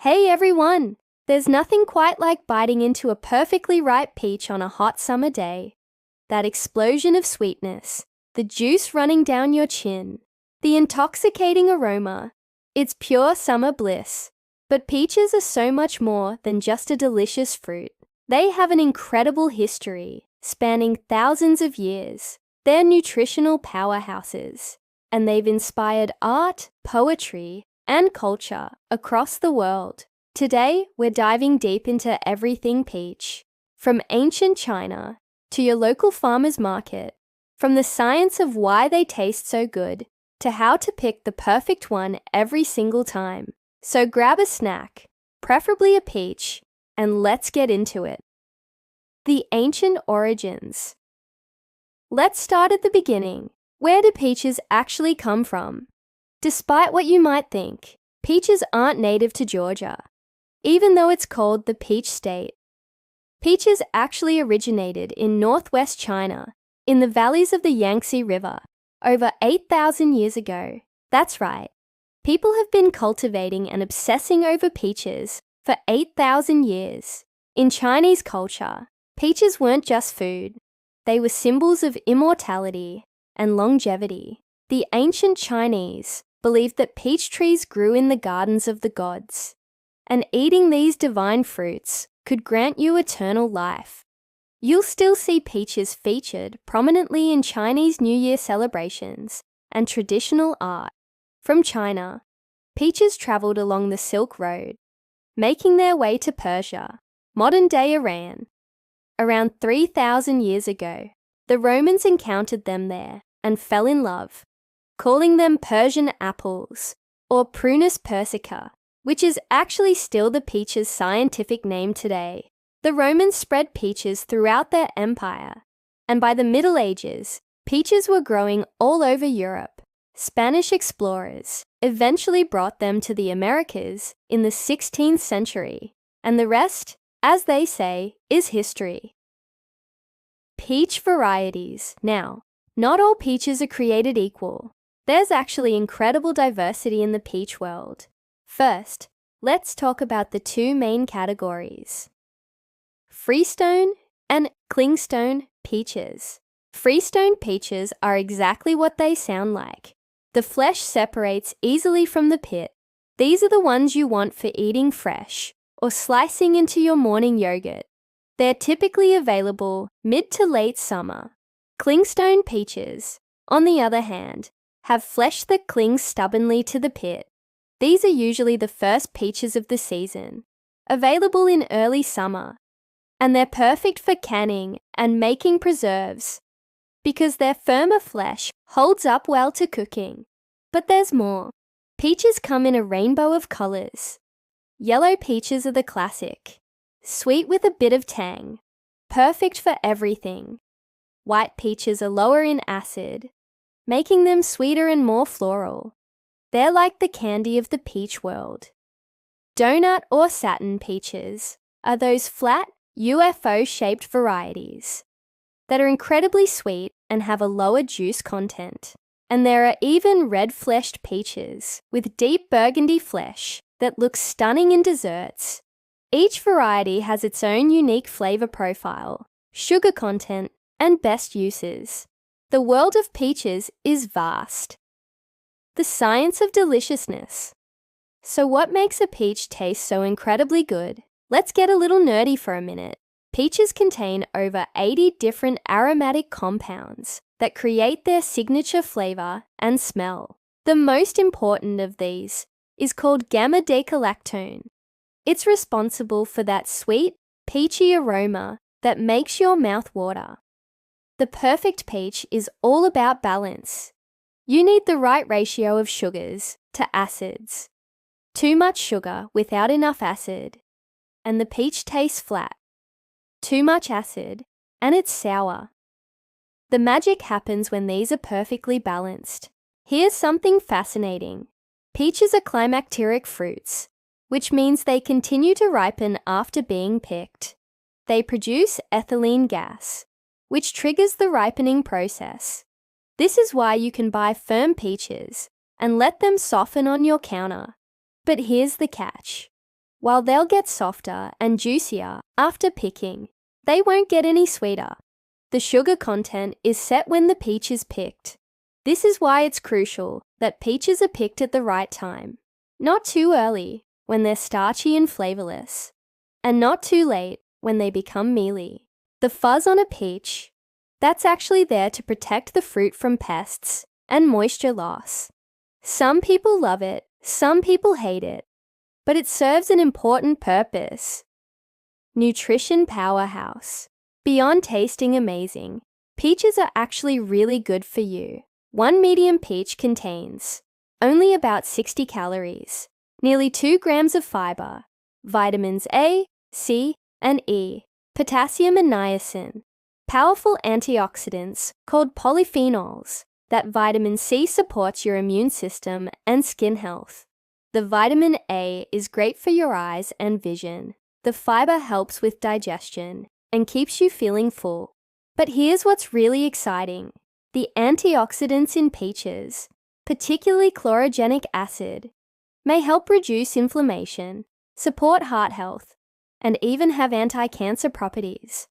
Hey everyone! There's nothing quite like biting into a perfectly ripe peach on a hot summer day. That explosion of sweetness, the juice running down your chin, the intoxicating aroma. It's pure summer bliss. But peaches are so much more than just a delicious fruit. They have an incredible history, spanning thousands of years. They're nutritional powerhouses, and they've inspired art, poetry, and culture across the world. Today, we're diving deep into everything peach, from ancient China to your local farmer's market, from the science of why they taste so good to how to pick the perfect one every single time. So grab a snack, preferably a peach, and let's get into it. The ancient origins. Let's start at the beginning. Where do peaches actually come from? Despite what you might think, peaches aren't native to Georgia, even though it's called the Peach State. Peaches actually originated in northwest China, in the valleys of the Yangtze River, over 8,000 years ago. That's right. People have been cultivating and obsessing over peaches for 8,000 years. In Chinese culture, peaches weren't just food. They were symbols of immortality and longevity. The ancient Chinese believed that peach trees grew in the gardens of the gods, and eating these divine fruits could grant you eternal life. You'll still see peaches featured prominently in Chinese New Year celebrations and traditional art. From China, peaches traveled along the Silk Road, making their way to Persia, modern-day Iran. Around 3,000 years ago, the Romans encountered them there and fell in love, calling them Persian apples, or Prunus persica, which is actually still the peach's scientific name today. The Romans spread peaches throughout their empire, and by the Middle Ages, peaches were growing all over Europe. Spanish explorers eventually brought them to the Americas in the 16th century, and the rest, as they say, is history. Peach varieties. Now, not all peaches are created equal. There's actually incredible diversity in the peach world. First, let's talk about the two main categories: freestone and clingstone peaches. Freestone peaches are exactly what they sound like. The flesh separates easily from the pit. These are the ones you want for eating fresh or slicing into your morning yogurt. They're typically available mid to late summer. Clingstone peaches, on the other hand, have flesh that clings stubbornly to the pit. These are usually the first peaches of the season, available in early summer, and they're perfect for canning and making preserves because their firmer flesh holds up well to cooking. But there's more. Peaches come in a rainbow of colors. Yellow peaches are the classic, sweet with a bit of tang, perfect for everything. White peaches are lower in acid, making them sweeter and more floral. They're like the candy of the peach world. Donut or satin peaches are those flat, UFO-shaped varieties that are incredibly sweet and have a lower juice content. And there are even red-fleshed peaches with deep burgundy flesh that looks stunning in desserts. Each variety has its own unique flavor profile, sugar content, and best uses. The world of peaches is vast. The science of deliciousness. So what makes a peach taste so incredibly good? Let's get a little nerdy for a minute. Peaches contain over 80 different aromatic compounds that create their signature flavor and smell. The most important of these is called gamma-decalactone. It's responsible for that sweet, peachy aroma that makes your mouth water. The perfect peach is all about balance. You need the right ratio of sugars to acids. Too much sugar without enough acid, and the peach tastes flat. Too much acid, and it's sour. The magic happens when these are perfectly balanced. Here's something fascinating. Peaches are climacteric fruits, which means they continue to ripen after being picked. They produce ethylene gas, which triggers the ripening process. This is why you can buy firm peaches and let them soften on your counter. But here's the catch. While they'll get softer and juicier after picking, they won't get any sweeter. The sugar content is set when the peach is picked. This is why it's crucial that peaches are picked at the right time. Not too early, when they're starchy and flavorless, and not too late, when they become mealy. The fuzz on a peach, that's actually there to protect the fruit from pests and moisture loss. Some people love it, some people hate it, but it serves an important purpose. Nutrition powerhouse. Beyond tasting amazing, peaches are actually really good for you. One medium peach contains only about 60 calories, nearly 2 grams of fiber, vitamins A, C, and E, potassium and niacin, powerful antioxidants called polyphenols. That vitamin C supports your immune system and skin health. The vitamin A is great for your eyes and vision. The fiber helps with digestion and keeps you feeling full. But here's what's really exciting. The antioxidants in peaches, particularly chlorogenic acid, may help reduce inflammation, support heart health, and even have anti-cancer properties.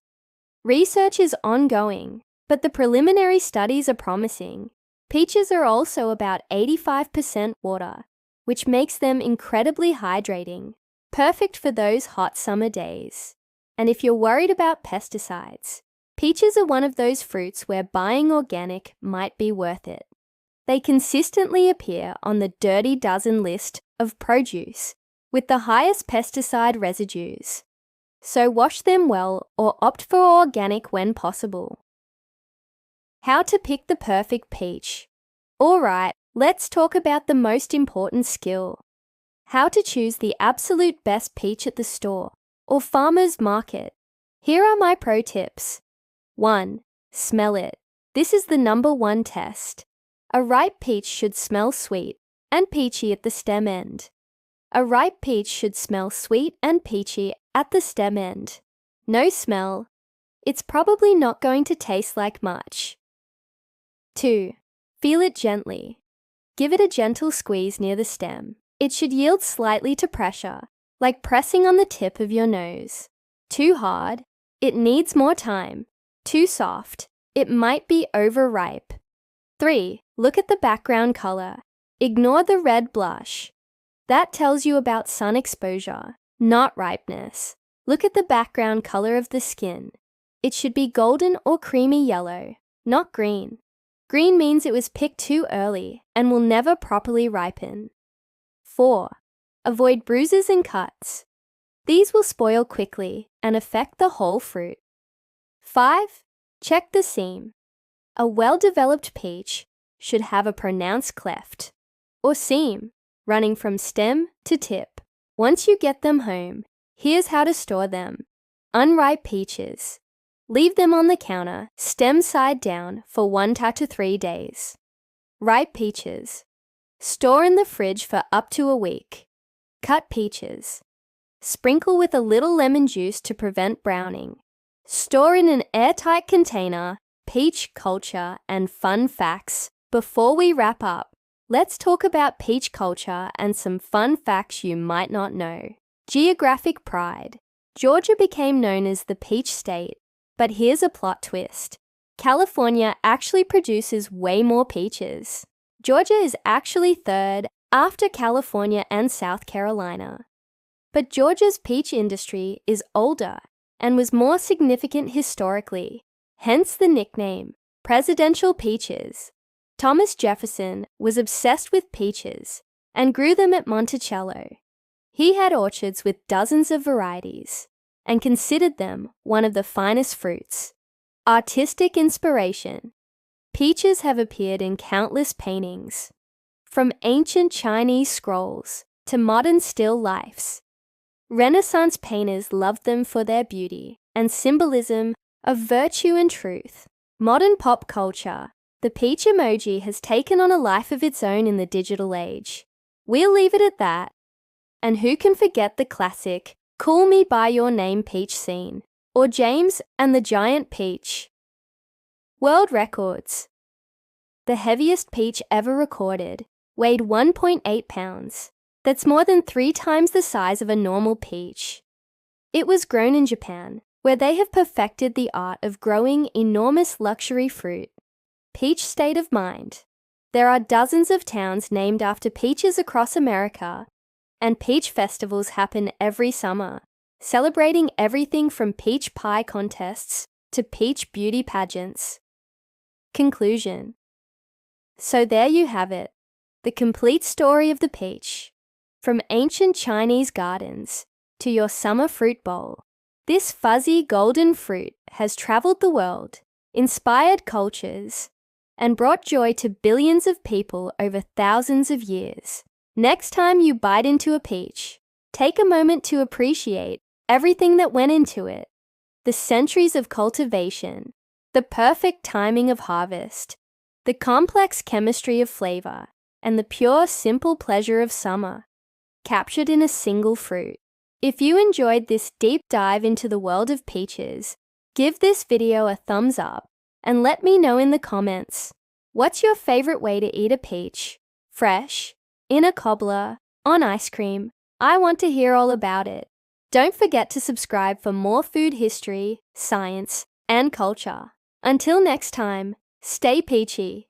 Research is ongoing, but the preliminary studies are promising. Peaches are also about 85% water, which makes them incredibly hydrating, perfect for those hot summer days. And if you're worried about pesticides, peaches are one of those fruits where buying organic might be worth it. They consistently appear on the Dirty Dozen list of produce with the highest pesticide residues. So wash them well or opt for organic when possible. How to pick the perfect peach. Alright, let's talk about the most important skill. How to choose the absolute best peach at the store or farmer's market. Here are my pro tips. 1. Smell it. This is the number one test. A ripe peach should smell sweet and peachy at the stem end. A ripe peach should smell sweet and peachy at the stem end. No smell. It's probably not going to taste like much. 2. Feel it gently. Give it a gentle squeeze near the stem. It should yield slightly to pressure, like pressing on the tip of your nose. Too hard, it needs more time. Too soft, it might be overripe. 3. Look at the background color. Ignore the red blush. That tells you about sun exposure, not ripeness. Look at the background color of the skin. It should be golden or creamy yellow, not green. Green means it was picked too early and will never properly ripen. 4. Avoid bruises and cuts. These will spoil quickly and affect the whole fruit. 5. Check the seam. A well-developed peach should have a pronounced cleft or seam running from stem to tip. Once you get them home, here's how to store them. Unripe peaches. Leave them on the counter, stem side down, for 1 to 3 days. Ripe peaches. Store in the fridge for up to a week. Cut peaches. Sprinkle with a little lemon juice to prevent browning. Store in an airtight container. Peach culture and fun facts. Before we wrap up, let's talk about peach culture and some fun facts you might not know. Geographic pride. Georgia became known as the peach state, but here's a plot twist. California actually produces way more peaches. Georgia is actually third after California and South Carolina. But Georgia's peach industry is older and was more significant historically, hence the nickname, presidential peaches. Thomas Jefferson was obsessed with peaches and grew them at Monticello. He had orchards with dozens of varieties and considered them one of the finest fruits. Artistic inspiration. Peaches have appeared in countless paintings, from ancient Chinese scrolls to modern still lifes. Renaissance painters loved them for their beauty and symbolism of virtue and truth. Modern pop culture. The peach emoji has taken on a life of its own in the digital age. We'll leave it at that. And who can forget the classic Call Me By Your Name peach scene, or James and the Giant Peach. World records. The heaviest peach ever recorded weighed 1.8 pounds. that's more than 3 times the size of a normal peach. It was grown in Japan, where they have perfected the art of growing enormous luxury fruit. Peach state of mind. There are dozens of towns named after peaches across America, and peach festivals happen every summer, celebrating everything from peach pie contests to peach beauty pageants. Conclusion. So there you have it, the complete story of the peach. From ancient Chinese gardens to your summer fruit bowl, this fuzzy golden fruit has traveled the world, inspired cultures, and brought joy to billions of people over thousands of years. Next time you bite into a peach, take a moment to appreciate everything that went into it. The centuries of cultivation, the perfect timing of harvest, the complex chemistry of flavor, and the pure, simple pleasure of summer, captured in a single fruit. If you enjoyed this deep dive into the world of peaches, give this video a thumbs up and let me know in the comments, what's your favorite way to eat a peach? Fresh, in a cobbler, on ice cream? I want to hear all about it. Don't forget to subscribe for more food history, science, and culture. Until next time, stay peachy.